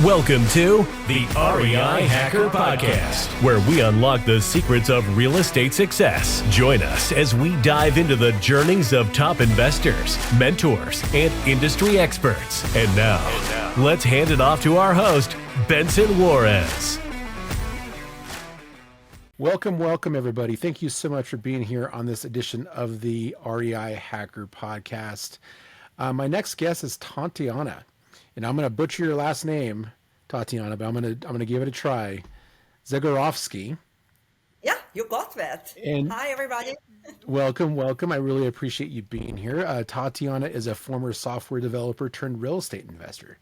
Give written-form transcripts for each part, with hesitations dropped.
Welcome to the REI Hacker Podcast, where we unlock the secrets of real estate success. Join us as we dive into the journeys of top investors, mentors, and industry experts. And now, let's hand it off to our host, Benson Juarez. Welcome, everybody. Thank you so much for being here on this edition of the REI Hacker Podcast. My next guest is Tatiana, and I'm going to butcher your last name, Tatiana, but I'm going to give it a try. Zagorovski. Yeah, you got that. And hi, everybody. welcome. I really appreciate you being here. Tatiana is a former software developer turned real estate investor.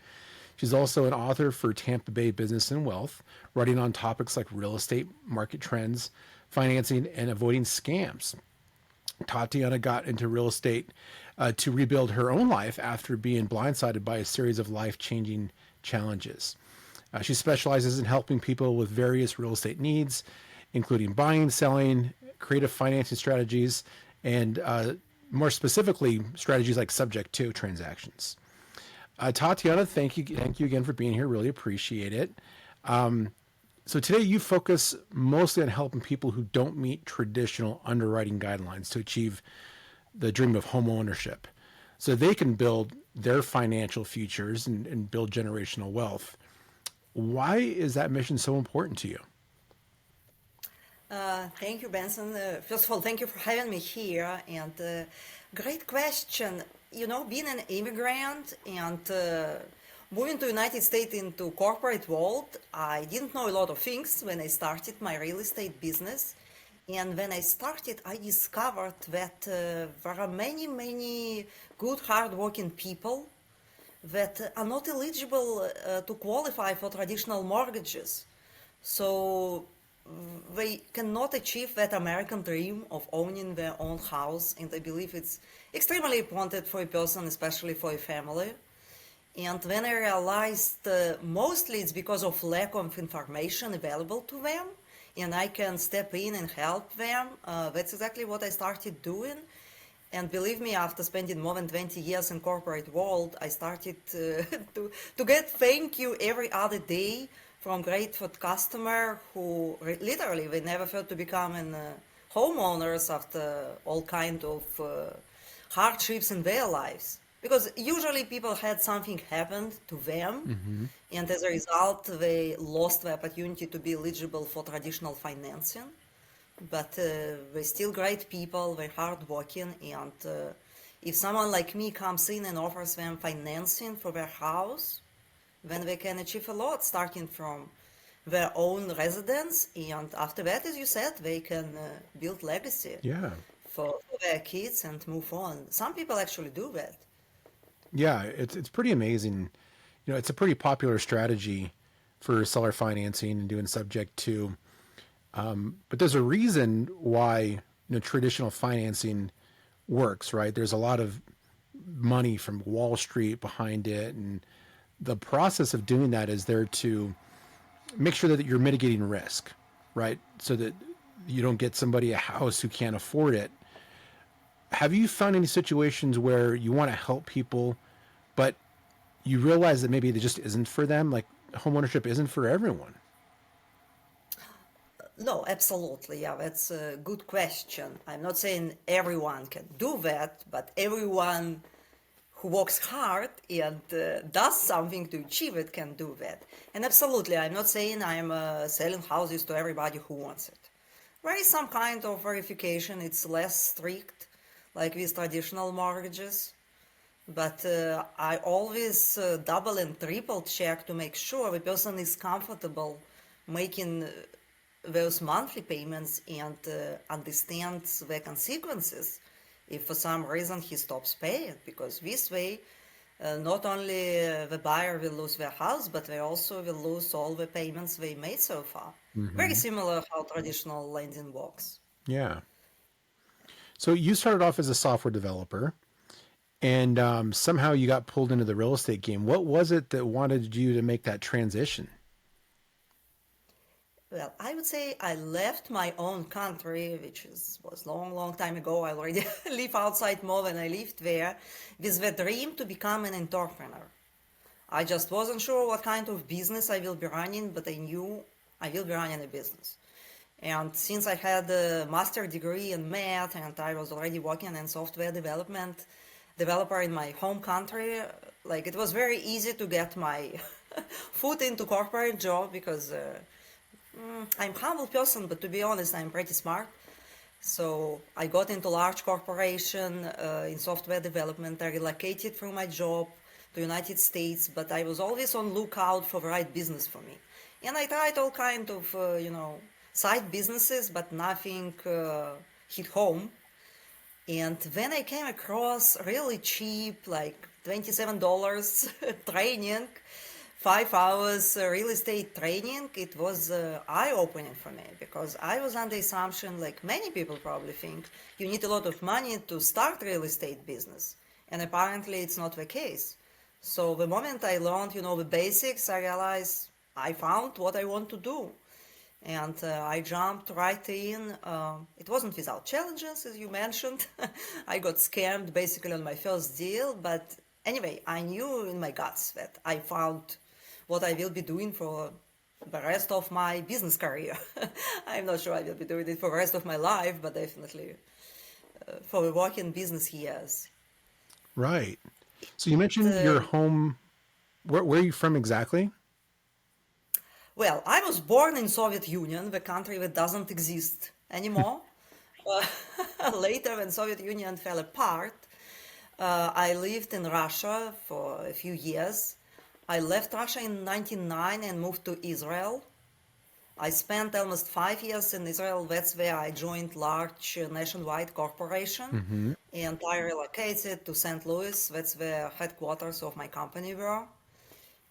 She's also an author for Tampa Bay Business and Wealth, writing on topics like real estate, market trends, financing, and avoiding scams. Tatiana got into real estate to rebuild her own life after being blindsided by a series of life-changing challenges. She specializes in helping people with various real estate needs, including buying, selling, creative financing strategies, and more specifically, strategies like subject to transactions. Tatiana, thank you again for being here. Really appreciate it. So today you focus mostly on helping people who don't meet traditional underwriting guidelines to achieve the dream of homeownership, so they can build their financial futures and build generational wealth. Why is that mission so important to you? Thank you, Benson. First of all, thank you for having me here. And great question. You know, being an immigrant and moving to United States into corporate world, I didn't know a lot of things when I started my real estate business. And when I started, I discovered that there are many good, hardworking people that are not eligible to qualify for traditional mortgages. So they cannot achieve that American dream of owning their own house. And I believe it's extremely important for a person, especially for a family. And when I realized mostly it's because of lack of information available to them, and I can step in and help them, that's exactly what I started doing. And believe me, after spending more than 20 years in corporate world, I started to get thank you every other day from grateful customer who literally they never thought to become homeowners after all kind of hardships in their lives. Because usually people had something happen to them, and as a result, they lost the opportunity to be eligible for traditional financing. But they're still great people, they're hardworking, and if someone like me comes in and offers them financing for their house, then they can achieve a lot, starting from their own residence, and after that, as you said, they can build legacy for their kids and move on. Some people actually do that. Yeah, it's pretty amazing. You know, it's a pretty popular strategy for seller financing and doing subject to. But there's a reason why traditional financing works, right? There's a lot of money from Wall Street behind it, and the process of doing that is there to make sure that you're mitigating risk, right? So that you don't get somebody a house who can't afford it. Have you found any situations where you want to help people, but you realize that maybe it just isn't for them? Like homeownership isn't for everyone. No, absolutely. Yeah, that's a good question. I'm not saying everyone can do that, but everyone who works hard and does something to achieve it can do that. And absolutely, I'm not saying I'm selling houses to everybody who wants it. There is some kind of verification. It's less strict, like with traditional mortgages. But I always double and triple check to make sure the person is comfortable making those monthly payments and understands the consequences if for some reason he stops paying, because this way not only the buyer will lose their house, but they also will lose all the payments they made so far. Very similar how traditional lending works. Yeah. So you started off as a software developer, and somehow you got pulled into the real estate game. What was it that wanted you to make that transition? Well, I would say I left my own country, which was long time ago. I already live outside more than I lived there, with the dream to become an entrepreneur. I just wasn't sure what kind of business I will be running, but I knew I will be running a business. And since I had a master degree in math and I was already working in software developer in my home country, like it was very easy to get my foot into corporate job because I'm a humble person, but to be honest, I'm pretty smart. So I got into large corporation in software development. I relocated from my job to United States, but I was always on lookout for the right business for me. And I tried all kind of, side businesses, but nothing hit home. And when I came across really cheap, like $27 training, 5 hours real estate training, it was eye-opening for me because I was under the assumption, like many people probably think, you need a lot of money to start real estate business. And apparently it's not the case. So the moment I learned, the basics, I realized I found what I want to do. And I jumped right in. It wasn't without challenges, as you mentioned. I got scammed basically on my first deal. But anyway, I knew in my guts that I found what I will be doing for the rest of my business career. I'm not sure I will be doing it for the rest of my life, but definitely for the working business years. Right. So you mentioned your home. Where are you from exactly? Well, I was born in Soviet Union, the country that doesn't exist anymore. Later, when Soviet Union fell apart, I lived in Russia for a few years. I left Russia in 1999 and moved to Israel. I spent almost 5 years in Israel. That's where I joined large nationwide corporation. And I relocated to St. Louis. That's the headquarters of my company were.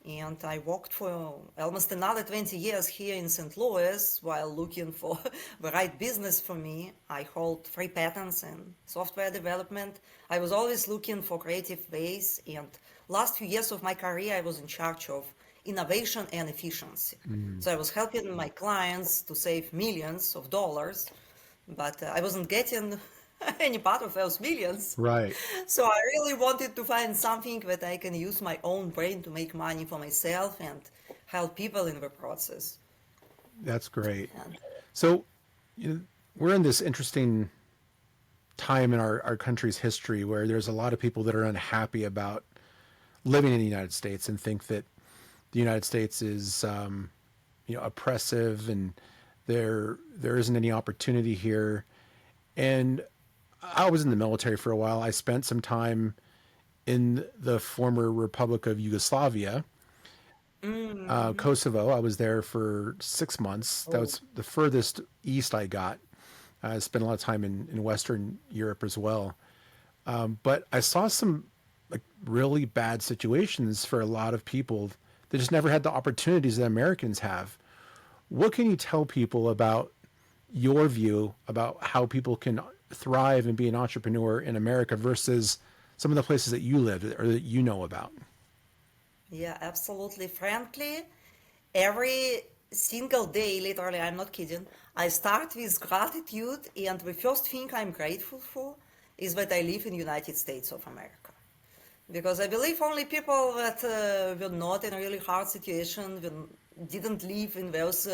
And I worked for almost another 20 years here in St. Louis while looking for the right business for me. I hold 3 patents in software development. I was always looking for creative ways. And last few years of my career, I was in charge of innovation and efficiency. So I was helping my clients to save millions of dollars, but I wasn't getting any part of those millions. Right. So I really wanted to find something that I can use my own brain to make money for myself and help people in the process. That's great. And So we're in this interesting time in our country's history where there's a lot of people that are unhappy about living in the United States and think that the United States is, oppressive and there isn't any opportunity here. And I was in the military for a while. I spent some time in the former Republic of Yugoslavia, Kosovo. I was there for 6 months. That was the furthest east I got. I spent a lot of time in Western Europe as well. But I saw some like really bad situations for a lot of people that just never had the opportunities that Americans have. What can you tell people about your view about how people can thrive and be an entrepreneur in America versus some of the places that you live or that you know about? yeah, absolutely. Frankly, every single day, literally, I'm not kidding, I start with gratitude, and the first thing I'm grateful for is that I live in the United States of America. Because I believe only people that were not in a really hard situation, didn't live in those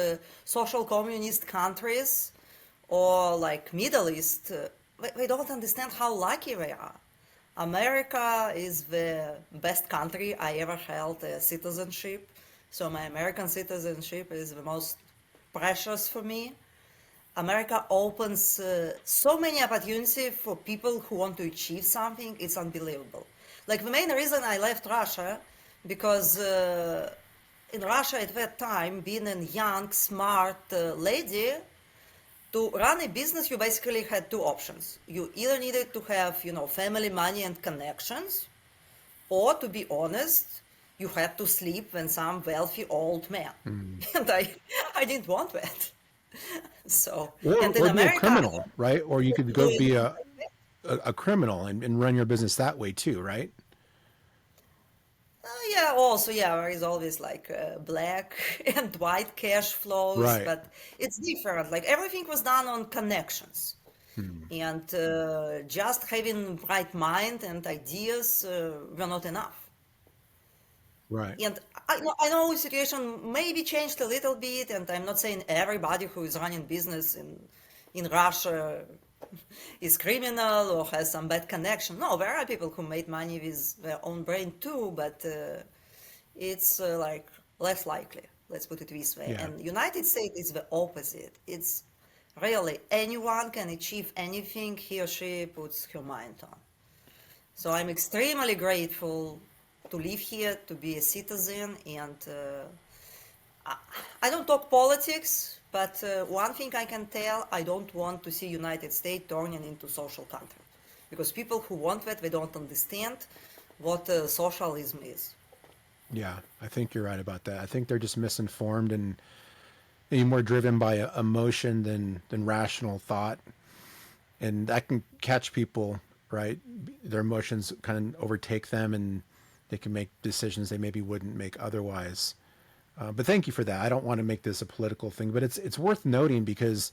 social communist countries or like Middle East, they don't understand how lucky they are. America is the best country I ever held citizenship. So my American citizenship is the most precious for me. America opens so many opportunities for people who want to achieve something. It's unbelievable. Like the main reason I left Russia, because in Russia at that time, being a young, smart lady, to run a business, you basically had 2 options. You either needed to have, family money and connections, or to be honest, you had to sleep with some wealthy old man. And I didn't want that. So, Or, and in or be a America, criminal, right? Or you could go doing, be a criminal and run your business that way too, right? yeah, also, yeah, there is always like black and white cash flows, Right. but it's different. Like everything was done on connections. And just having right mind and ideas were not enough. Right. And I know the situation maybe changed a little bit, and I'm not saying everybody who is running business in Russia is criminal or has some bad connection. No, there are people who made money with their own brain too, but it's like less likely. Let's put it this way. Yeah. And United States is the opposite. It's really anyone can achieve anything he or she puts her mind on. So I'm extremely grateful to live here, to be a citizen, and I don't talk politics, but one thing I can tell, I don't want to see United States turning into social country, because people who want that, they don't understand what socialism is. Yeah, I think you're right about that. I think they're just misinformed and maybe more driven by emotion than rational thought. And that can catch people, right? Their emotions kind of overtake them and they can make decisions they maybe wouldn't make otherwise. But thank you for that. I don't want to make this a political thing, but it's worth noting, because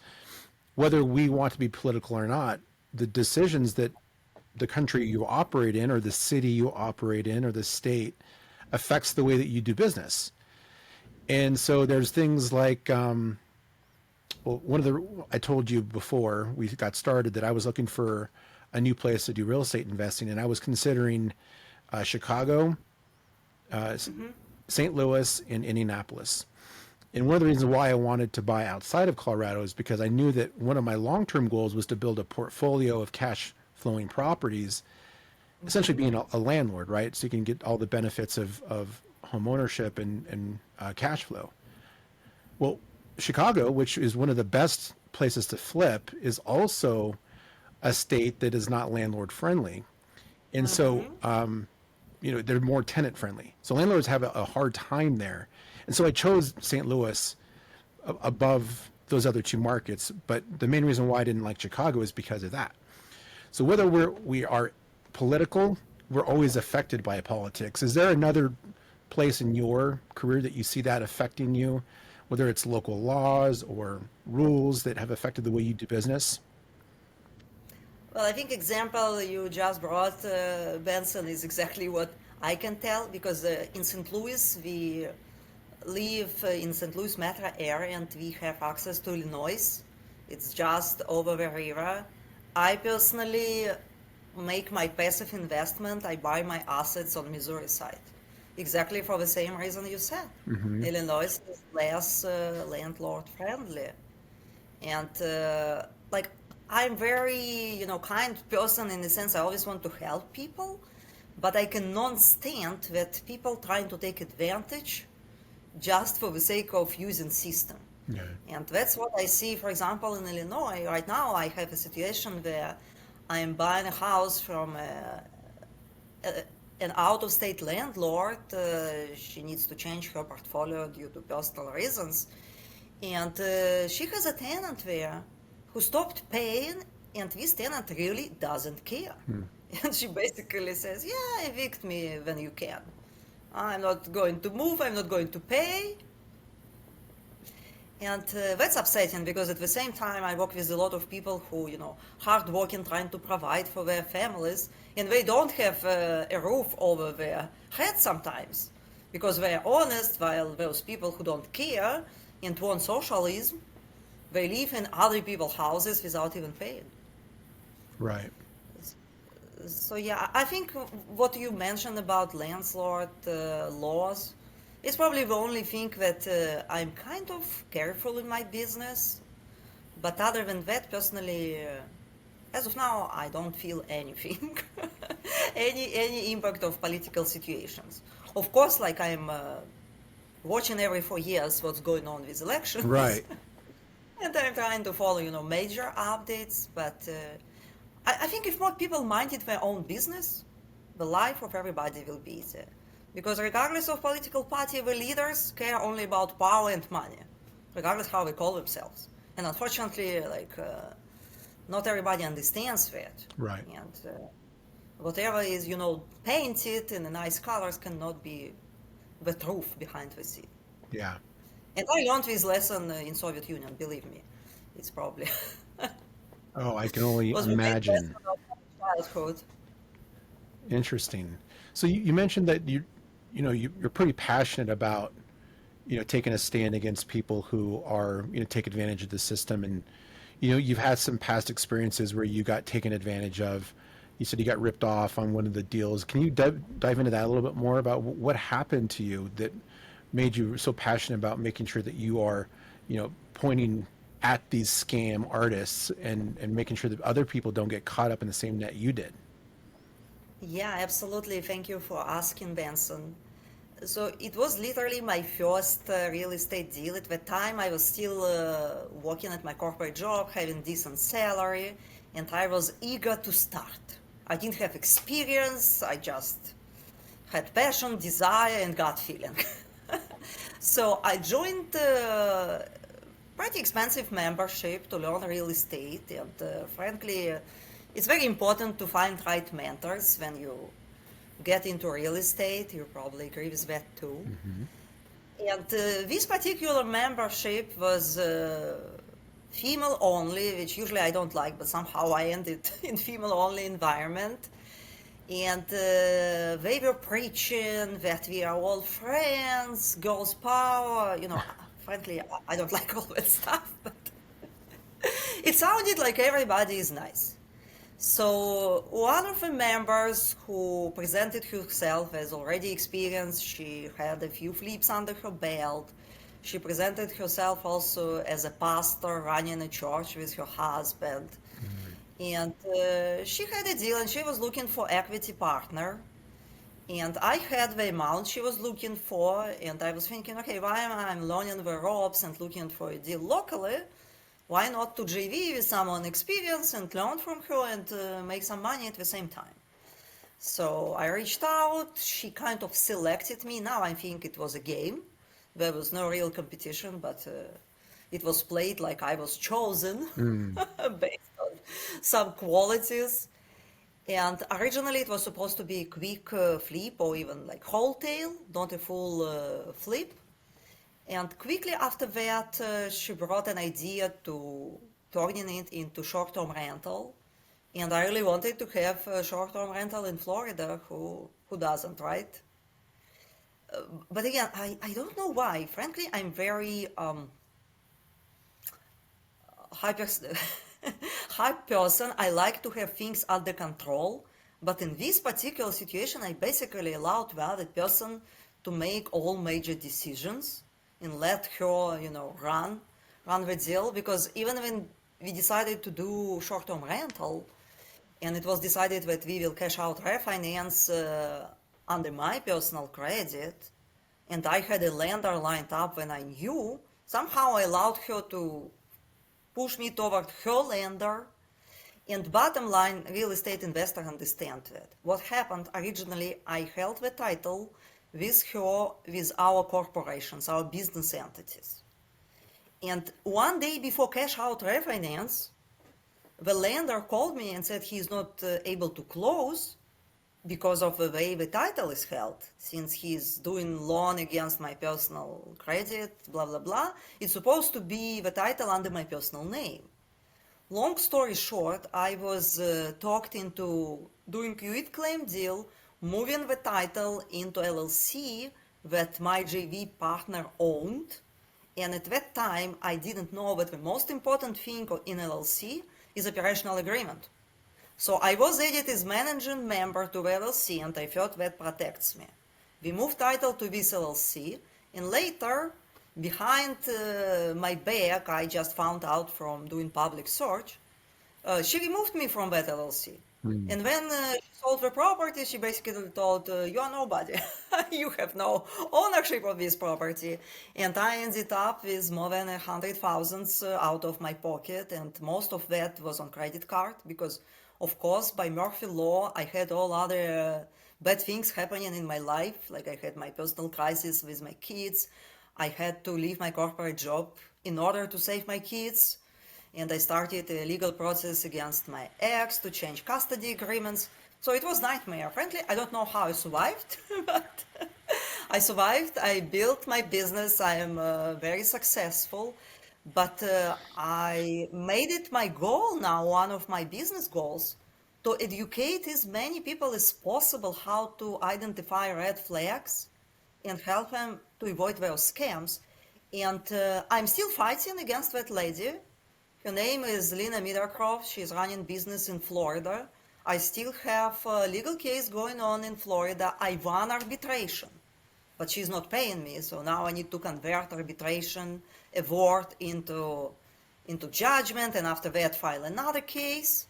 whether we want to be political or not, the decisions that the country you operate in or the city you operate in or the state affects the way that you do business. And so there's things like, I told you before we got started that I was looking for a new place to do real estate investing, and I was considering Chicago, St. Louis, and Indianapolis. And one of the reasons why I wanted to buy outside of Colorado is because I knew that one of my long-term goals was to build a portfolio of cash flowing properties, essentially being a landlord, right? So you can get all the benefits of home ownership and cash flow. Well, Chicago, which is one of the best places to flip, is also a state that is not landlord friendly. And so, they're more tenant friendly. So landlords have a hard time there. And so I chose St. Louis above those other two markets. But the main reason why I didn't like Chicago is because of that. So whether we are political, we're always affected by politics. Is there another place in your career that you see that affecting you, whether it's local laws or rules that have affected the way you do business? Well, I think example you just brought, Benson, is exactly what I can tell, because in St. Louis, we live in St. Louis metro area and we have access to Illinois. It's just over the river. I personally make my passive investment. I buy my assets on Missouri side, exactly for the same reason you said. Illinois is less landlord friendly. And I'm very, kind person in the sense I always want to help people, but I cannot stand that people trying to take advantage just for the sake of using system. Yeah. And that's what I see, for example, in Illinois. Right now, I have a situation where I am buying a house from an out-of-state landlord. She needs to change her portfolio due to personal reasons. And she has a tenant there who stopped paying, and this tenant really doesn't care. And she basically says, yeah, evict me when you can. I'm not going to move, I'm not going to pay. And that's upsetting, because at the same time I work with a lot of people who, hardworking, trying to provide for their families, and they don't have a roof over their head sometimes, because they're honest, while those people who don't care and want socialism, they live in other people's houses without even paying. Right. So yeah, I think what you mentioned about landlord laws is probably the only thing that I'm kind of careful in my business. But other than that, personally, as of now, I don't feel anything, any impact of political situations. Of course, like I'm watching every 4 years what's going on with elections. Right. And I'm trying to follow, major updates. But I think if more people minded their own business, the life of everybody will be easier. Because regardless of political party, the leaders care only about power and money, regardless how they call themselves. And unfortunately, not everybody understands that. Right. And whatever is, painted in nice colors cannot be the truth behind the scene. Yeah. And I learned this lesson in Soviet Union, believe me. It's probably... Oh, I can only was imagine. The childhood. Interesting. So you mentioned that you're pretty passionate about, taking a stand against people who are, take advantage of the system. And, you've had some past experiences where you got taken advantage of. You said you got ripped off on one of the deals. Can you dive into that a little bit more about what happened to you that made you so passionate about making sure that you are, pointing at these scam artists and making sure that other people don't get caught up in the same net you did? Yeah, absolutely. Thank you for asking, Benson. So it was literally my first real estate deal. At the time, I was still working at my corporate job, having decent salary, and I was eager to start. I didn't have experience. I just had passion, desire, and gut feeling. So I joined pretty expensive membership to learn real estate, and frankly, it's very important to find right mentors when you get into real estate. You probably agree with that too. And this particular membership was female only, which usually I don't like, but somehow I ended in female only environment. And they were preaching that we are all friends, girls power. Frankly, I don't like all that stuff, but it sounded like everybody is nice. So one of the members who presented herself as already experienced, she had a few flips under her belt. She presented herself also as a pastor running a church with her husband. And she had a deal and she was looking for equity partner. And I had the amount she was looking for, and I was thinking, okay, why am I learning the ropes and looking for a deal locally? Why not to JV with someone experienced and learn from her and make some money at the same time? So I reached out, she kind of selected me. Now I think it was a game. There was no real competition, but it was played like I was chosen based on some qualities. And originally it was supposed to be a quick flip or even like wholesale, not a full flip. And quickly after that, she brought an idea to turning it into short-term rental. And I really wanted to have a short-term rental in Florida. Who doesn't, right? But again, I don't know why. Frankly, I'm very hype person. I like to have things under control. But in this particular situation, I basically allowed the other person to make all major decisions and let her, run the deal. Because even when we decided to do short-term rental, and it was decided that we will cash out refinance under my personal credit, and I had a lender lined up when I knew, somehow I allowed her to push me toward her lender. And bottom line, real estate investor understand that. What happened originally, I held the title with her, with our corporations, our business entities. And one day before cash out refinance, the lender called me and said he's not able to close because of the way the title is held. Since he's doing loan against my personal credit, blah, blah, blah, it's supposed to be the title under my personal name. Long story short, I was talked into doing quit claim deal, moving the title into LLC that my JV partner owned. And at that time, I didn't know that the most important thing in LLC is operational agreement. So I was added as managing member to the LLC, and I felt that protects me. We moved title to this LLC, and later, behind my back, I just found out from doing public search, she removed me from that LLC. And when she sold the property, she basically told, you are nobody. You have no ownership of this property. And I ended up with more than 100,000 out of my pocket. And most of that was on credit card because, of course, by Murphy law, I had all other bad things happening in my life. Like I had my personal crisis with my kids. I had to leave my corporate job in order to save my kids. And I started a legal process against my ex to change custody agreements. So it was a nightmare. Frankly, I don't know how I survived, but I survived. I built my business. I am very successful. But I made it my goal now, one of my business goals, to educate as many people as possible how to identify red flags and help them to avoid those scams. And I'm still fighting against that lady. Her name is Lena Middlecroft. She's running business in Florida. I still have a legal case going on in Florida. I won arbitration, but she's not paying me. So now I need to convert arbitration award into judgment, and after that file another case.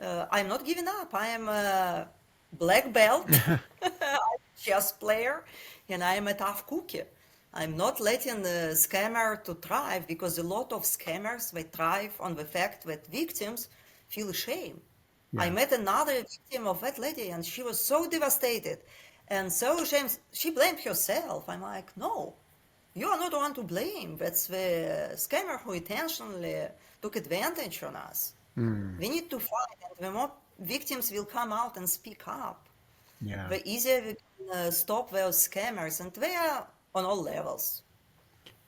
I'm not giving up. I am a black belt, I'm a chess player, and I am a tough cookie. I'm not letting the scammer to thrive, because a lot of scammers, they thrive on the fact that victims feel shame. Yeah. I met another victim of that lady, and she was so devastated and so ashamed. She blamed herself. I'm like, no, you are not the one to blame. That's the scammer who intentionally took advantage on us. We need to fight, and the more victims will come out and speak up, Yeah. the easier we can stop those scammers, and they are on all levels.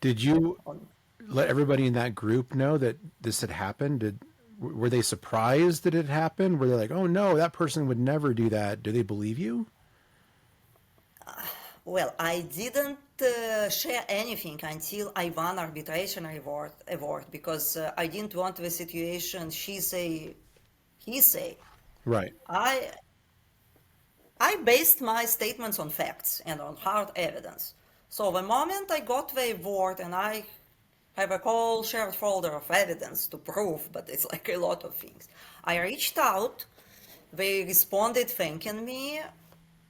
Did you On, let everybody in that group know that this had happened? Were they surprised that it happened? Were they like, oh no, that person would never do that? Do they believe you? well, I didn't share anything until I won arbitration award, because I didn't want the situation she say, he say. Right. I based my statements on facts and on hard evidence. So the moment I got the award, and I have a whole shared folder of evidence to prove, but it's like a lot of things, I reached out. They responded thanking me.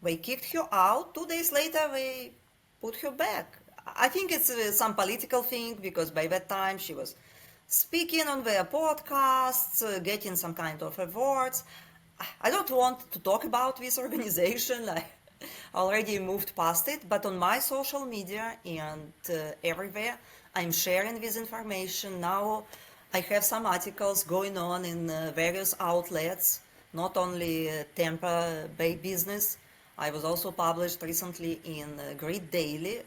They kicked her out. 2 days later, they put her back. I think it's some political thing, because by that time she was speaking on their podcasts, getting some kind of awards. I don't want to talk about this organization. I already moved past it, but on my social media and everywhere, I'm sharing this information. Now I have some articles going on in various outlets, not only Tampa Bay Business. I was also published recently in Grid Daily.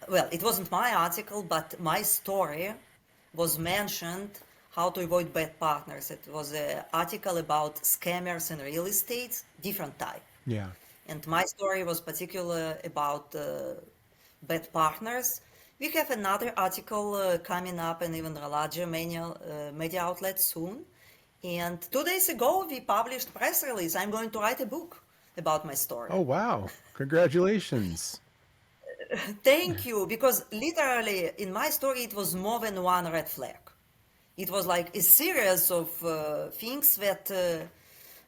Well, it wasn't my article, but my story was mentioned, how to avoid bad partners. It was an article about scammers in real estate, different type. Yeah. And my story was particular about bad partners. We have another article coming up in even a larger media outlet soon. And 2 days ago, we published press release. I'm going to write a book about my story. Oh, wow. Congratulations. Thank you, because literally in my story, it was more than one red flag. It was like a series of things that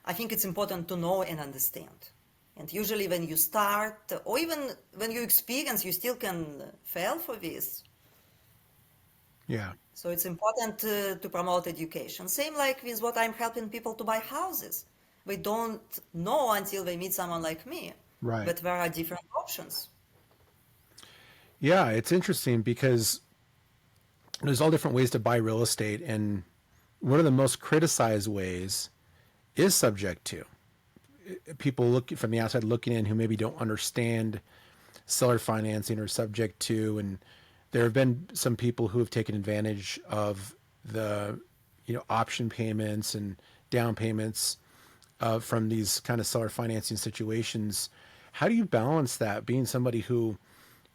I think it's important to know and understand. And usually when you start, or even when you experience, you still can fail for this. Yeah. So it's important to promote education. Same like with what I'm helping people to buy houses. They don't know until they meet someone like me. Right. But there are different options. Yeah, it's interesting because there's all different ways to buy real estate, and one of the most criticized ways is subject to. People look from the outside looking in who maybe don't understand seller financing or subject to, and there have been some people who have taken advantage of the option payments and down payments from these kind of seller financing situations. How do you balance that, being somebody who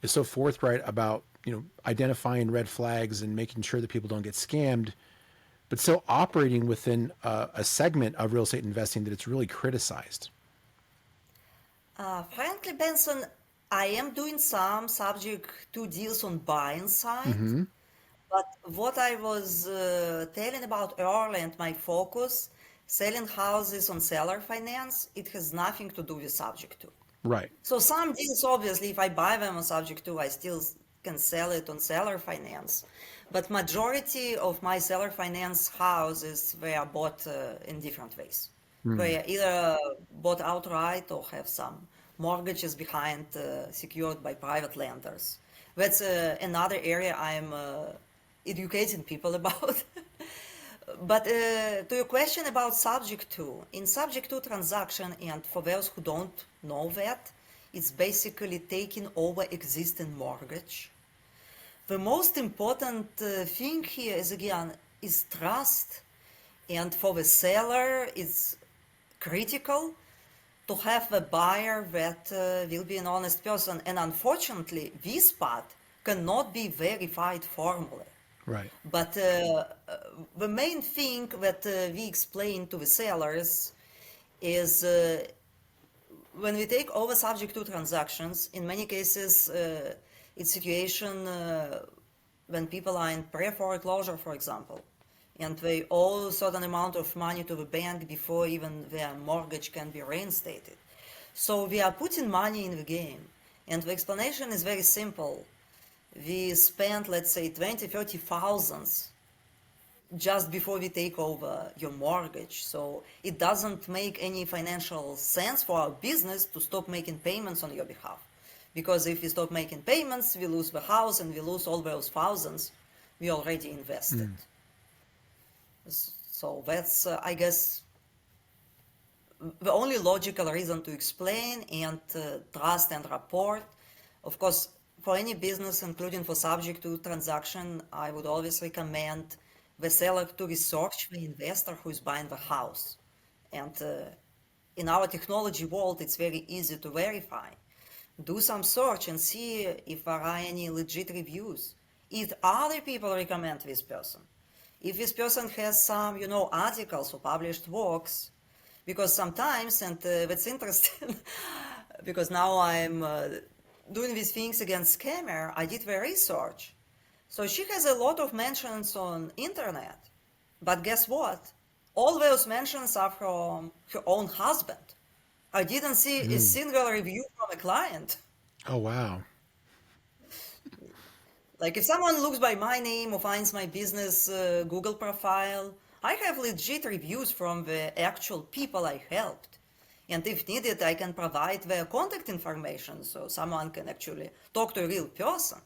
is so forthright about identifying red flags and making sure that people don't get scammed, but still operating within a segment of real estate investing that it's really criticized? Frankly, Benson, I am doing some subject to deals on buying side, but what I was telling about earlier and my focus, selling houses on seller finance, it has nothing to do with subject to. Right. So some deals, obviously, if I buy them on subject to, I still can sell it on seller finance. But majority of my seller finance houses were bought in different ways. They are either bought outright or have some mortgages behind, secured by private lenders. That's another area I'm educating people about. But to your question about subject to, in subject to transaction, and for those who don't know that, it's basically taking over existing mortgage. The most important thing here is, again, is trust. And for the seller, it's critical to have a buyer that will be an honest person. And unfortunately, this part cannot be verified formally. Right. But the main thing that we explain to the sellers is when we take over subject to transactions, in many cases, it's situation when people are in pre-foreclosure, for example, and they owe a certain amount of money to the bank before even their mortgage can be reinstated. So we are putting money in the game. And the explanation is very simple. We spend, let's say, 20, 30 thousands just before we take over your mortgage. So it doesn't make any financial sense for our business to stop making payments on your behalf. Because if we stop making payments, we lose the house and we lose all those thousands we already invested. So that's, I guess, the only logical reason to explain and trust and rapport. Of course, for any business, including for subject to transaction, I would always recommend the seller to research the investor who is buying the house. And in our technology world, it's very easy to verify. Do some search and see if there are any legit reviews. If other people recommend this person. If this person has some, articles or published works, because sometimes, and that's interesting, because now I'm doing these things against scammer, I did the research. So she has a lot of mentions on internet, but guess what? All those mentions are from her own husband. I didn't see a single review from a client. Oh, wow. Like if someone looks by my name or finds my business Google profile, I have legit reviews from the actual people I helped. And if needed, I can provide their contact information so someone can actually talk to a real person.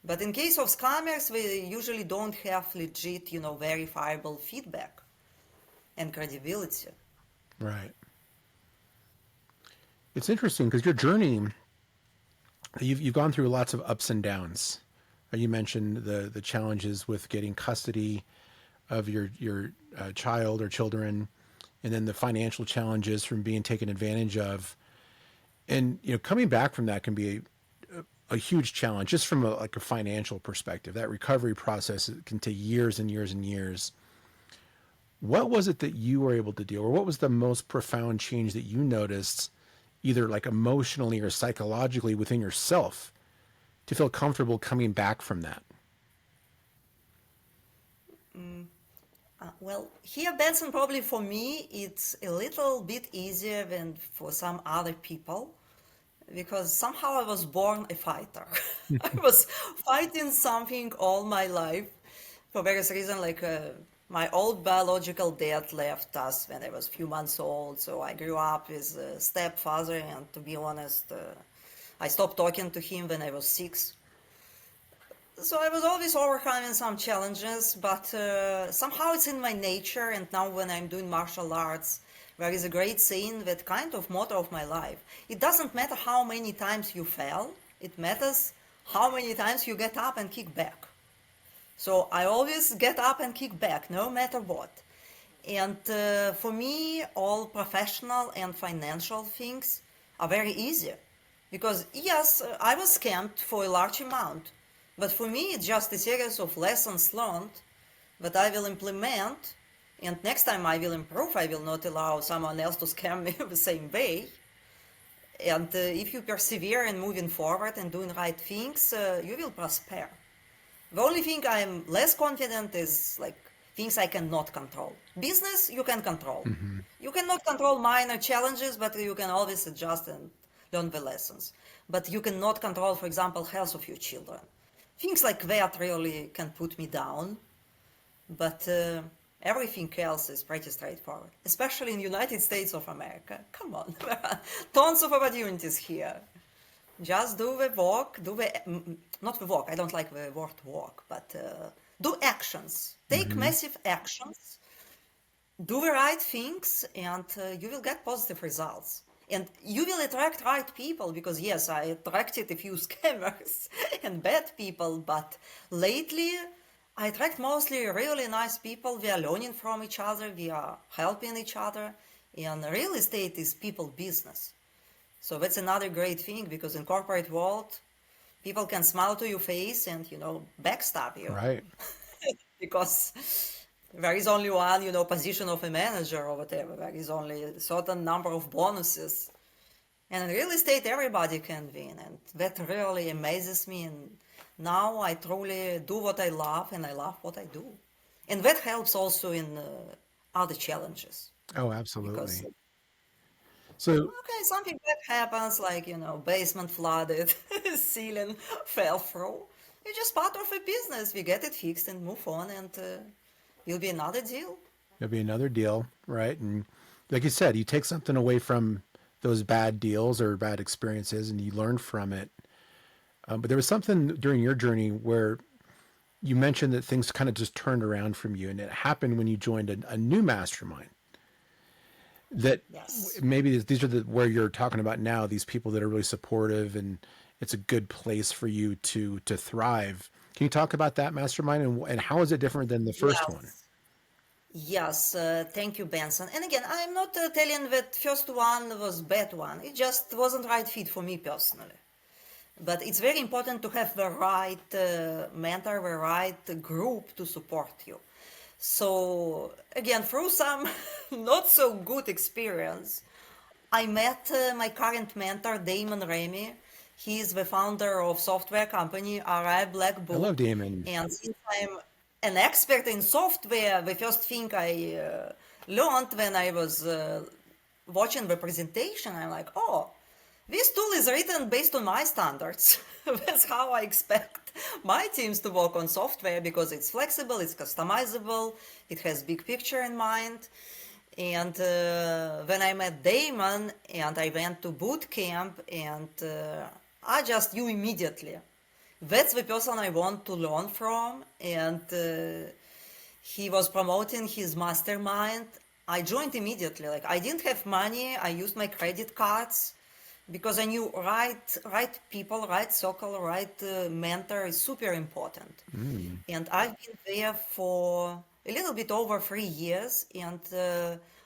But in case of scammers, we usually don't have legit, verifiable feedback and credibility. Right. It's interesting because your journey, you've gone through lots of ups and downs. You mentioned the challenges with getting custody of your child or children, and then the financial challenges from being taken advantage of. And, coming back from that can be a huge challenge just from a financial perspective. That recovery process can take years and years and years. What was it that you were able to do, or what was the most profound change that you noticed, either like emotionally or psychologically within yourself, to feel comfortable coming back from that? Well, here, Benson, probably for me, it's a little bit easier than for some other people, because somehow I was born a fighter. I was fighting something all my life for various reasons, like my old biological dad left us when I was a few months old, so I grew up with a stepfather, and to be honest, I stopped talking to him when I was 6. So I was always overcoming some challenges, but somehow it's in my nature. And now when I'm doing martial arts, there is a great saying that kind of motto of my life. It doesn't matter how many times you fail. It matters how many times you get up and kick back. So I always get up and kick back, no matter what. And for me, all professional and financial things are very easy. Because yes, I was scammed for a large amount. But for me, it's just a series of lessons learned that I will implement, and next time I will improve. I will not allow someone else to scam me the same way. And if you persevere in moving forward and doing right things, you will prosper. The only thing I'm less confident is like things I cannot control. Business, you can control. Mm-hmm. You cannot control minor challenges, but you can always adjust and learn the lessons. But you cannot control, for example, health of your children. Things like that really can put me down, but everything else is pretty straightforward, especially in the United States of America. Come on, there are tons of opportunities here. Just do the work, not the work, I don't like the word work, but do actions. Take massive actions, do the right things, and you will get positive results. And you will attract right people, because yes, I attracted a few scammers and bad people, but lately I attract mostly really nice people. We are learning from each other, we are helping each other, And real estate is people business. So that's another great thing, because in corporate world, people can smile to your face and, backstab you, Right. because there is only one, position of a manager or whatever. There is only a certain number of bonuses. And in real estate, everybody can win. And that really amazes me. And now I truly do what I love, and I love what I do. And that helps also in other challenges. Oh, Because, absolutely. So, okay, something bad happens, like, basement flooded, ceiling fell through. It's just part of a business. We get it fixed and move on, and it'll be another deal. it'll be another deal, right? And like you said, you take something away from those bad deals or bad experiences and you learn from it. But there was something during your journey where you mentioned that things kind of just turned around from you, and it happened when you joined a new mastermind. That Yes. maybe these are where you're talking about now, these people that are really supportive, and it's a good place for you to thrive. Can you talk about that mastermind, and how is it different than the first one? Yes. Yes, thank you, Benson. And again, I'm not telling that first one was bad one. It just wasn't right fit for me personally. But it's very important to have the right mentor, the right group to support you. So again, through some not so good experience, I met my current mentor, Damon Remy. He is the founder of software company REI I love BlackBook. Damon. And since I'm an expert in software, the first thing I learned when I was watching the presentation, I'm like, oh, this tool is written based on my standards. That's how I expect my teams to work on software, because it's flexible, it's customizable, it has big picture in mind. And when I met Damon and I went to Bootcamp, and I just knew immediately that's the person I want to learn from. And he was promoting his mastermind. I joined immediately. Like, I didn't have money. I used my credit cards because I knew right people, right circle, right mentor is super important. And I've been there for a little bit over 3 years, and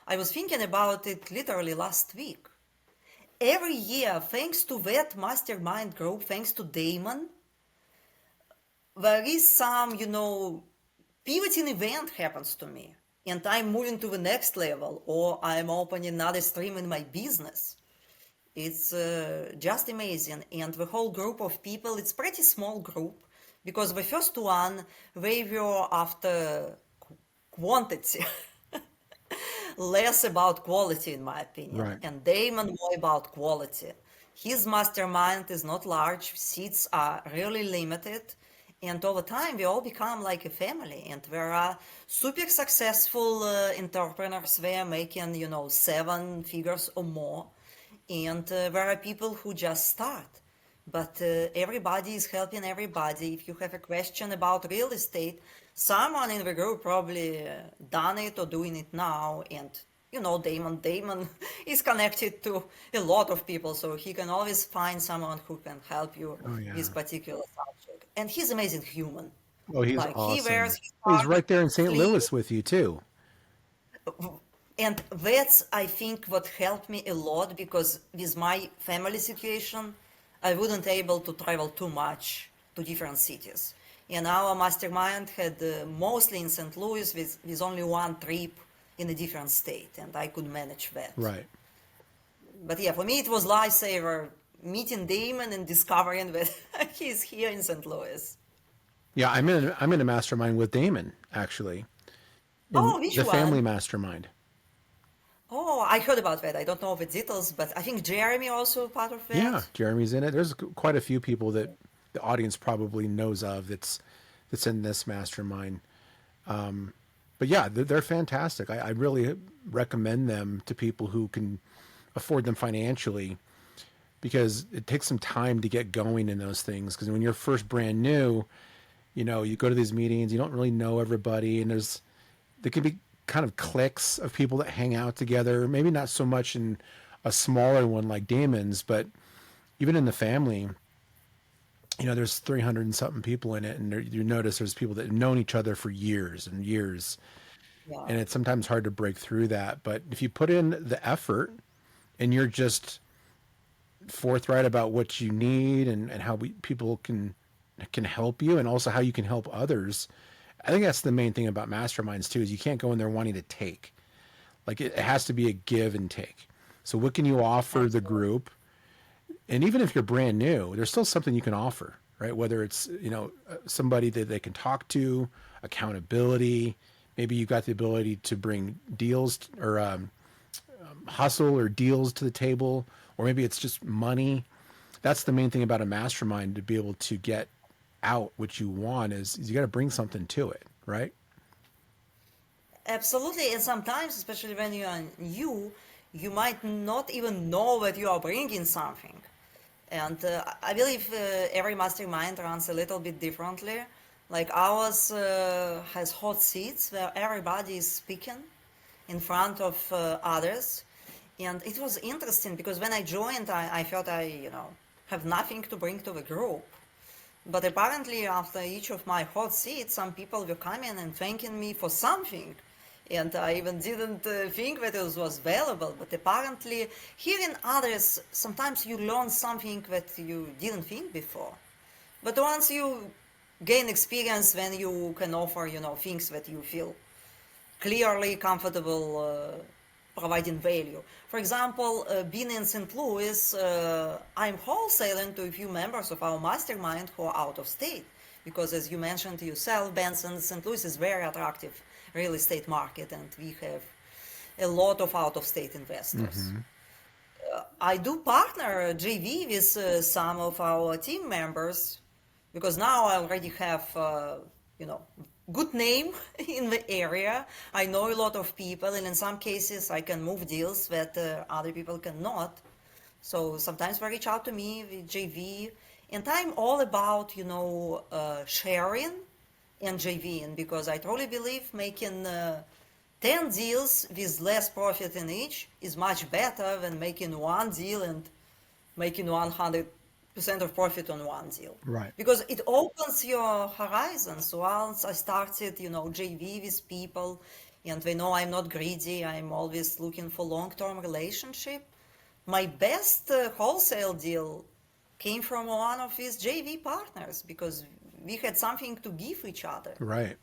I was thinking about it literally last week. Every year, thanks to that mastermind group, thanks to Damon, there is some, pivoting event happens to me, and I'm moving to the next level, or I'm opening another stream in my business. It's just amazing. And the whole group of people, it's pretty small group, because the first one, they were after quantity, less about quality, in my opinion. Right. And Damon more about quality. His mastermind is not large, seats are really limited. And over time, we all become like a family. And there are super successful entrepreneurs there making, 7 figures or more. And there are people who just start. But everybody is helping everybody. If you have a question about real estate, someone in the group probably done it or doing it now. And, Damon is connected to a lot of people. So he can always find someone who can help you Oh yeah. with particular subject. And he's amazing human. Oh, he's Like, he wears awesome. his He's heart right on there in his St. sleeve. Louis with you too. And that's, I think, what helped me a lot, because with my family situation, I wouldn't able to travel too much to different cities. And our mastermind had mostly in St. Louis, with only one trip in a different state, and I could manage that. Right. But yeah, for me it was lifesaver meeting Damon and discovering that he's here in St. Louis. Yeah, I'm in a mastermind with Damon, actually. In Oh, which the family one? mastermind. Oh, I heard about that. I don't know the details, but I think Jeremy also part of Yeah, that. Jeremy's in it. There's quite a few people that the audience probably knows of that's in this mastermind. But yeah, they're fantastic. I really recommend them to people who can afford them financially, because it takes some time to get going in those things. Because when you're first brand new, you go to these meetings, you don't really know everybody, and there can be kind of cliques of people that hang out together. Maybe not so much in a smaller one like Damon's, but even in the family, there's 300 and something people in it, and you notice there's people that have known each other for years and years. Yeah. And it's sometimes hard to break through that. But if you put in the effort and you're just forthright about what you need and how people can help you, and also how you can help others. I think that's the main thing about masterminds too, is you can't go in there wanting to take. Like it has to be a give and take. So what can you offer the group? And even if you're brand new, there's still something you can offer, right? Whether it's, somebody that they can talk to, accountability, maybe you got the ability to bring deals or hustle or deals to the table, or maybe it's just money. That's the main thing about a mastermind, to be able to get out what you want is you got to bring something to it, right? Absolutely, and sometimes, especially when you are new, you might not even know that you are bringing something. And I believe every mastermind runs a little bit differently. Like ours has hot seats where everybody is speaking in front of others. And it was interesting because when I joined, I felt I have nothing to bring to the group. But apparently, after each of my hot seats, some people were coming and thanking me for something. And I even didn't think that it was valuable. But apparently, hearing others, sometimes you learn something that you didn't think before. But once you gain experience, then you can offer, things that you feel clearly comfortable providing value. For example, being in St. Louis, I'm wholesaling to a few members of our mastermind who are out of state. Because as you mentioned yourself, Benson, St. Louis is very attractive real estate market, and we have a lot of out-of-state investors. I do partner JV with some of our team members because now I already have, good name in the area. I know a lot of people, and in some cases I can move deals that other people cannot. So sometimes they reach out to me with JV, and I'm all about, sharing and JVing, because I truly believe making 10 deals with less profit in each is much better than making one deal and making 100% of profit on one deal. Right. Because it opens your horizons. Once I started, JV with people, and they know I'm not greedy, I'm always looking for long-term relationship. My best wholesale deal came from one of his JV partners, because we had something to give each other. Right.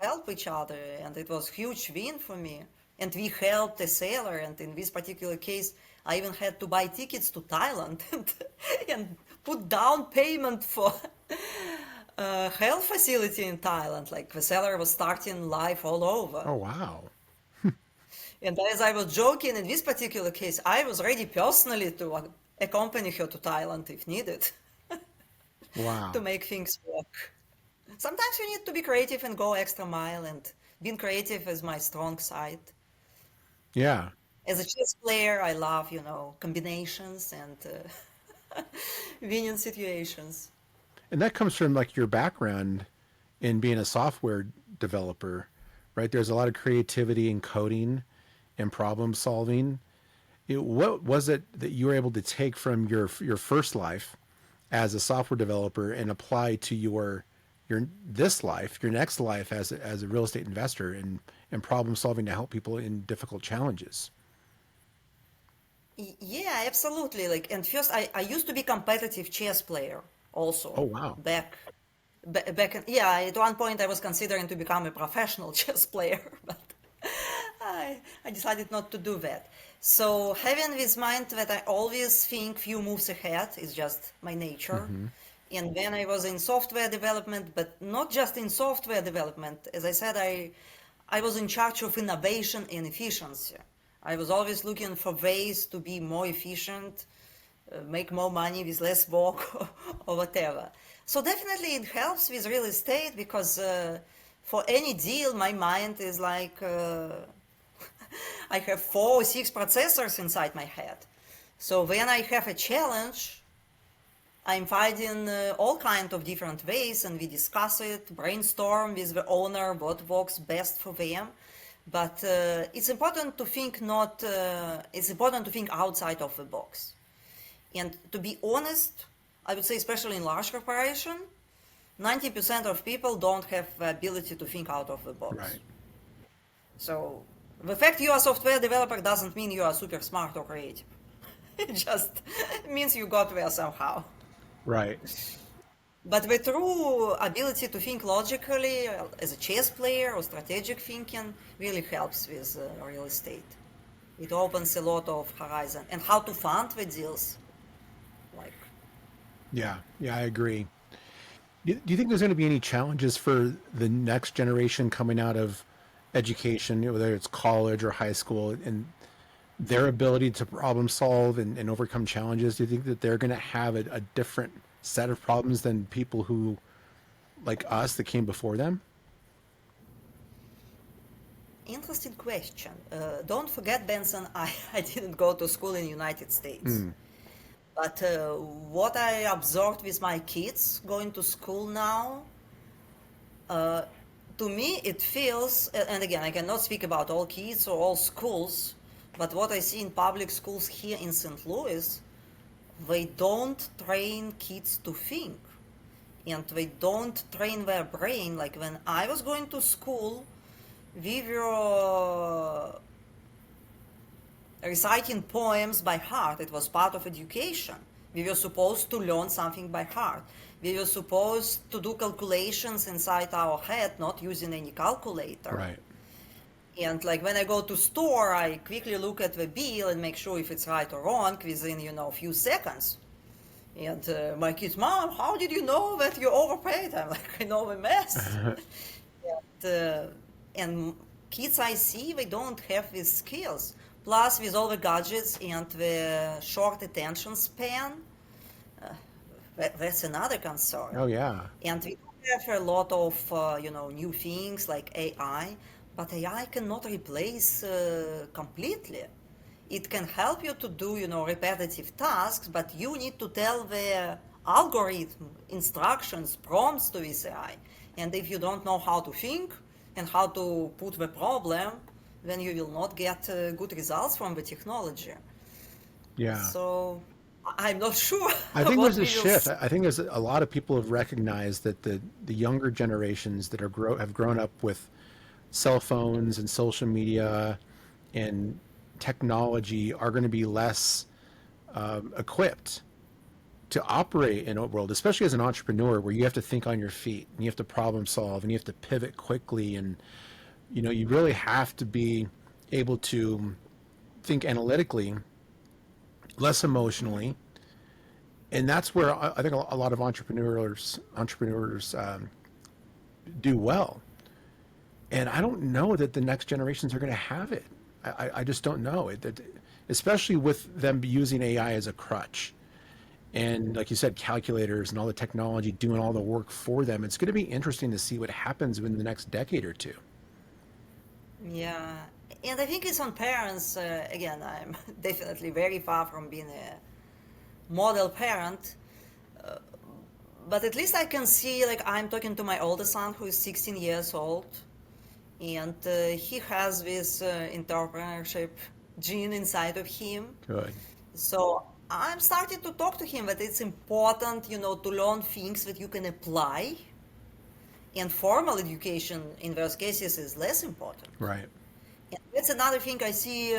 Help each other, and it was huge win for me. And we helped a seller, and in this particular case, I even had to buy tickets to Thailand and put down payment for a health facility in Thailand. Like the seller was starting life all over. Oh, wow. And as I was joking, in this particular case, I was ready personally to accompany her to Thailand if needed. Wow. To make things work. Sometimes you need to be creative and go extra mile, and being creative is my strong side. Yeah. As a chess player, I love, combinations and winning situations. And that comes from like your background in being a software developer, right? There's a lot of creativity in coding and problem solving. What was it that you were able to take from your first life as a software developer and apply to your this life, your next life as a real estate investor and problem solving to help people in difficult challenges? Yeah, absolutely. And first, I used to be competitive chess player also. Oh, wow. Back at one point I was considering to become a professional chess player, but I decided not to do that. So having this mind that I always think few moves ahead is just my nature. And then I was in software development, but not just in software development. As I said, I was in charge of innovation and efficiency. I was always looking for ways to be more efficient, make more money with less work or whatever. So definitely it helps with real estate because for any deal, my mind is like, I have 4 or 6 processors inside my head. So when I have a challenge, I'm finding all kinds of different ways, and we discuss it, brainstorm with the owner what works best for them. But it's important to think it's important to think outside of the box. And to be honest, I would say especially in large corporation, 90% of people don't have the ability to think out of the box. Right. So the fact you are a software developer doesn't mean you are super smart or creative. It just means you got there somehow. Right. But the true ability to think logically as a chess player or strategic thinking really helps with real estate. It opens a lot of horizon. And how to fund the deals. Like, Yeah, I agree. Do you think there's going to be any challenges for the next generation coming out of education, whether it's college or high school, and their ability to problem solve and overcome challenges? Do you think that they're going to have a different set of problems than people who, like us, that came before them? interesting question. Don't forget, Benson, I didn't go to school in the United States. But what I observed with my kids going to school now, to me it feels, and again, I cannot speak about all kids or all schools, but what I see in public schools here in St. Louis, they don't train kids to think. And they don't train their brain. Like when I was going to school, we were reciting poems by heart. It was part of education. We were supposed to learn something by heart. We were supposed to do calculations inside our head, not using any calculator. Right. And like when I go to store, I quickly look at the bill and make sure if it's right or wrong within, a few seconds. And my kids, Mom, how did you know that you overpaid? I'm like, I know the math. And kids I see, they don't have these skills. Plus, with all the gadgets and the short attention span, that's another concern. Oh, yeah. And we have a lot of, new things like AI, but AI cannot replace completely. It can help you to do, repetitive tasks, but you need to tell the algorithm instructions, prompts to this AI. And if you don't know how to think and how to put the problem, then you will not get good results from the technology. Yeah. So I'm not sure. I think what there's a we will shift. I think there's a lot of people have recognized that the younger generations that have grown up with cell phones and social media and technology are going to be less equipped to operate in a world, especially as an entrepreneur, where you have to think on your feet and you have to problem solve and you have to pivot quickly, and you really have to be able to think analytically, less emotionally, and that's where I think a lot of entrepreneurs do well. And I don't know that the next generations are going to have it. I just don't know it, especially with them using AI as a crutch. And like you said, calculators and all the technology doing all the work for them. It's going to be interesting to see what happens in the next decade or two. Yeah, and I think it's on parents. Again, I'm definitely very far from being a model parent, but at least I can see, like, I'm talking to my oldest son who is 16 years old, and he has this entrepreneurship gene inside of him. Good. So I'm starting to talk to him that it's important, to learn things that you can apply. And formal education in those cases is less important. Right. And that's another thing I see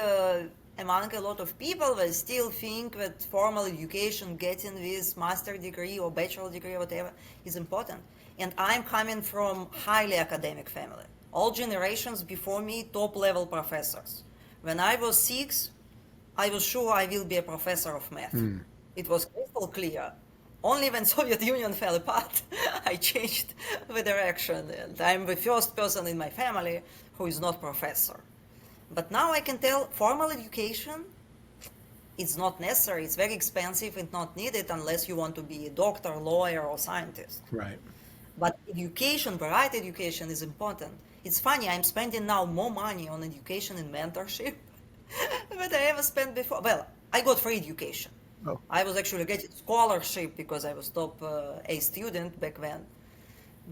among a lot of people. They still think that formal education, getting this master degree or bachelor degree or whatever, is important. And I'm coming from highly academic family. All generations before me, top level professors. When I was 6, I was sure I will be a professor of math. It was crystal clear. Only when Soviet Union fell apart, I changed the direction, and I'm the first person in my family who is not professor. But now I can tell formal education, it's not necessary, it's very expensive and not needed unless you want to be a doctor, lawyer, or scientist. Right. But education, the right education is important. It's funny, I'm spending now more money on education and mentorship than I ever spent before. Well, I got free education. Oh. I was actually getting scholarship because I was top A student back then.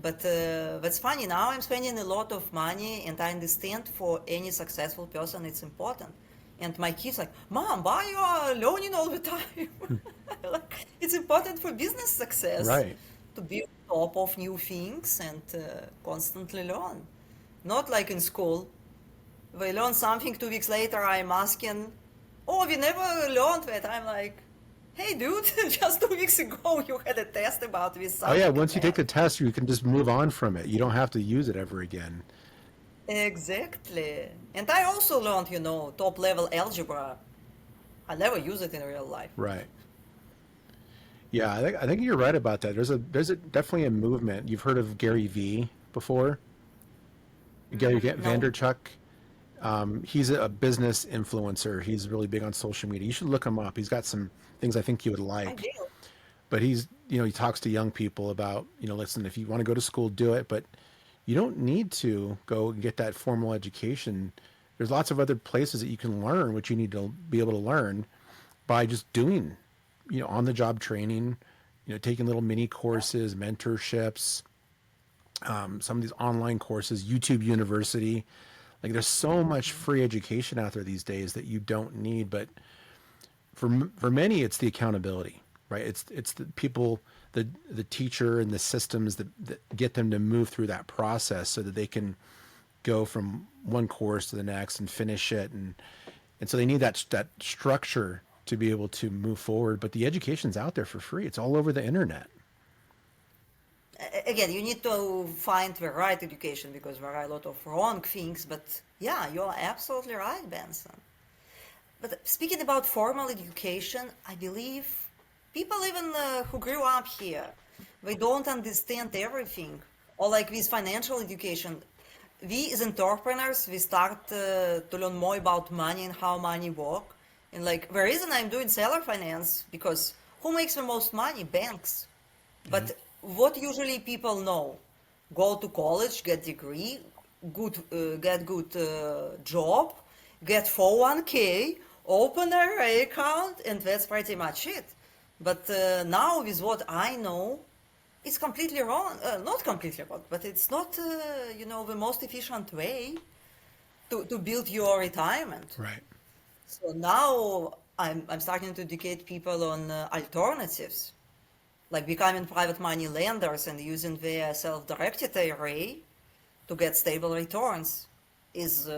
But that's funny. Now I'm spending a lot of money, and I understand for any successful person it's important. And my kids like, Mom, why you are learning all the time? Like, it's important for business success. Right. To be on top of new things and constantly learn. Not like in school. We learn something 2 weeks later. I'm asking, oh, we never learned that. I'm like, hey, dude, just 2 weeks ago you had a test about this Oh yeah, subject once you take matter. the test, you can just move on from it. You don't have to use it ever again. Exactly. And I also learned, top level algebra. I never use it in real life. Right. Yeah, I think you're right about that. There's a definitely a movement. You've heard of Gary V before? Gary No, Vanderchuck. He's a business influencer. He's really big on social media. You should look him up. He's got some things I think you would I like. will. But he talks to young people about, listen, if you want to go to school, do it, but you don't need to go and get that formal education. There's lots of other places that you can learn what you need to be able to learn by just doing, on the job training, taking little mini courses, mentorships, some of these online courses, YouTube University. Like there's so much free education out there these days that you don't need, but for many it's the accountability, right? It's the people, the teacher and the systems that get them to move through that process so that they can go from one course to the next and finish it, and so they need that structure to be able to move forward. But the education's out there for free. It's all over the internet. Again, you need to find the right education because there are a lot of wrong things. But yeah, you're absolutely right, Benson. But speaking about formal education, I believe people even who grew up here, they don't understand everything. Or like with financial education, we as entrepreneurs, we start to learn more about money and how money work. And like the reason I'm doing seller finance, because who makes the most money? Banks. Mhm. But what usually people know? Go to college, get degree, get good job, get 401k, open a REI account, and that's pretty much it. But now with what I know, it's completely wrong. Not completely wrong, but it's not, the most efficient way to build your retirement. Right. So now I'm starting to educate people on alternatives like becoming private money lenders and using their self-directed IRA to get stable returns is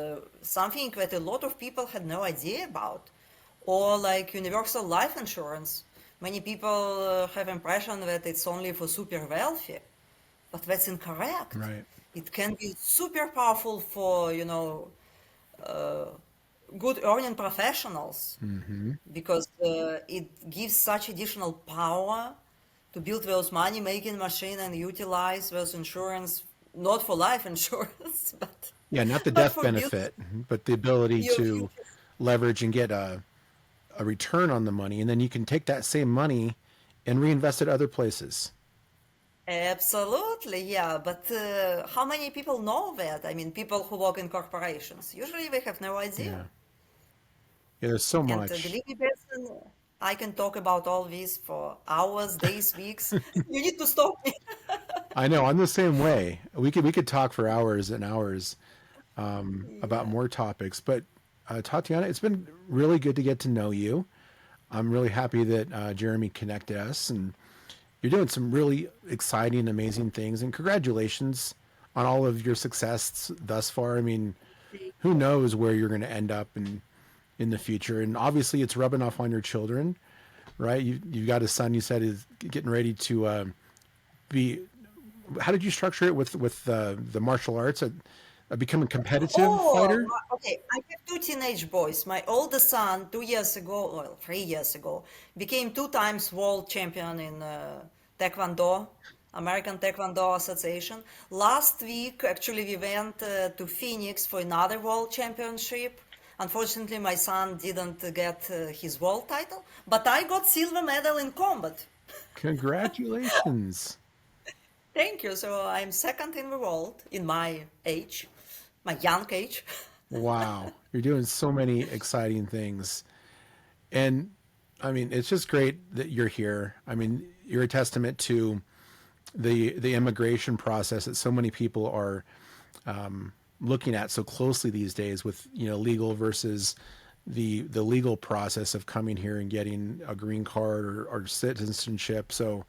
something that a lot of people had no idea about. Or like universal life insurance. Many people have impression that it's only for super wealthy, but that's incorrect. Right. It can be super powerful for, good earning professionals Hmm. because it gives such additional power to build those money making machine and utilize those insurance not for life insurance Yeah, not the but death for building benefit, but the ability your to future. leverage and get a return on the money, and then you can take that same money and reinvest it other places. Absolutely, yeah, but how many people know that? I mean, people who work in corporations usually they have no idea. Yeah. Yeah, there's so And much. believe me, person, I can talk about all this for hours, days, weeks. You need to stop me. I know, I'm the same way. We could talk for hours and hours about Yeah. more topics, but Tatiana, it's been really good to get to know you. I'm really happy that Jeremy connected us, and you're doing some really exciting, amazing things. And congratulations on all of your success thus far. I mean, Thank who you. knows where you're going to end up in the future? And obviously, it's rubbing off on your children, right? You've got a son. You said is getting ready to be. How did you structure it with the martial arts? Become a competitive Oh, fighter? okay. I have two teenage boys. My oldest son, 2 years ago, well, 3 years ago, became two times world champion in Taekwondo, American Taekwondo Association. Last week, actually, we went to Phoenix for another world championship. Unfortunately, my son didn't get his world title, but I got silver medal in combat. Congratulations! Thank you. So I'm second in the world in my age, my young age. Wow, you're doing so many exciting things. And I mean, it's just great that you're here. I mean, you're a testament to the immigration process that so many people are looking at so closely these days with, legal versus the legal process of coming here and getting a green card or citizenship. So,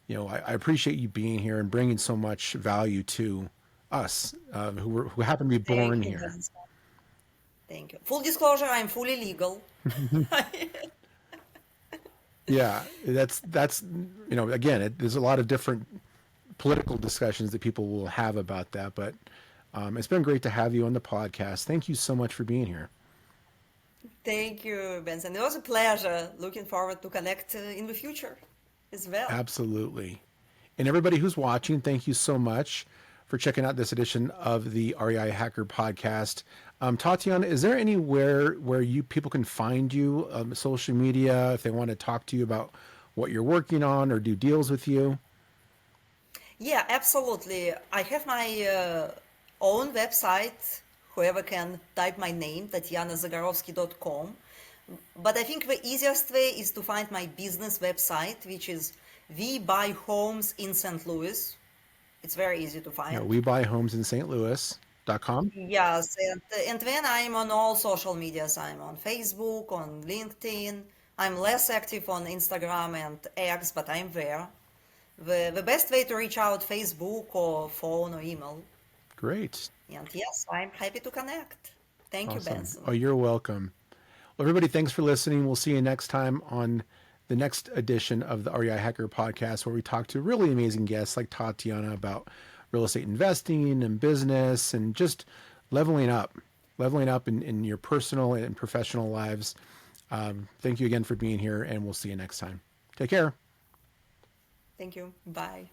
I appreciate you being here and bringing so much value to us who happen to be born Thank you, here. Benson. Thank you. Full disclosure, I'm fully legal. Yeah, that's again, there's a lot of different political discussions that people will have about that, but it's been great to have you on the podcast. Thank you so much for being here. Thank you, Benson. It was a pleasure. Looking forward to connect in the future as well. Absolutely. And everybody who's watching, thank you so much for checking out this edition of the REI Hacker Podcast. Tatiana, is there anywhere where people can find you, social media, if they want to talk to you about what you're working on or do deals with you? Yeah, absolutely. I have my own website. Whoever can type my name, TatianaZagorovski.com. But I think the easiest way is to find my business website, which is We Buy Homes in St. Louis. It's very easy to find. Yeah, WeBuyHomesInSt.Louis.com. Yes, and then I'm on all social medias. I'm on Facebook, on LinkedIn. I'm less active on Instagram and X, but I'm there. The best way to reach out, Facebook or phone or email. Great. And yes, I'm happy to connect. Thank you, Awesome. Benson. Oh, you're welcome. Well, everybody, thanks for listening. We'll see you next time on the next edition of the REI Hacker Podcast, where we talk to really amazing guests like Tatiana about real estate investing and business and just leveling up in your personal and professional lives. Thank you again for being here, and we'll see you next time. Take care. Thank you. Bye.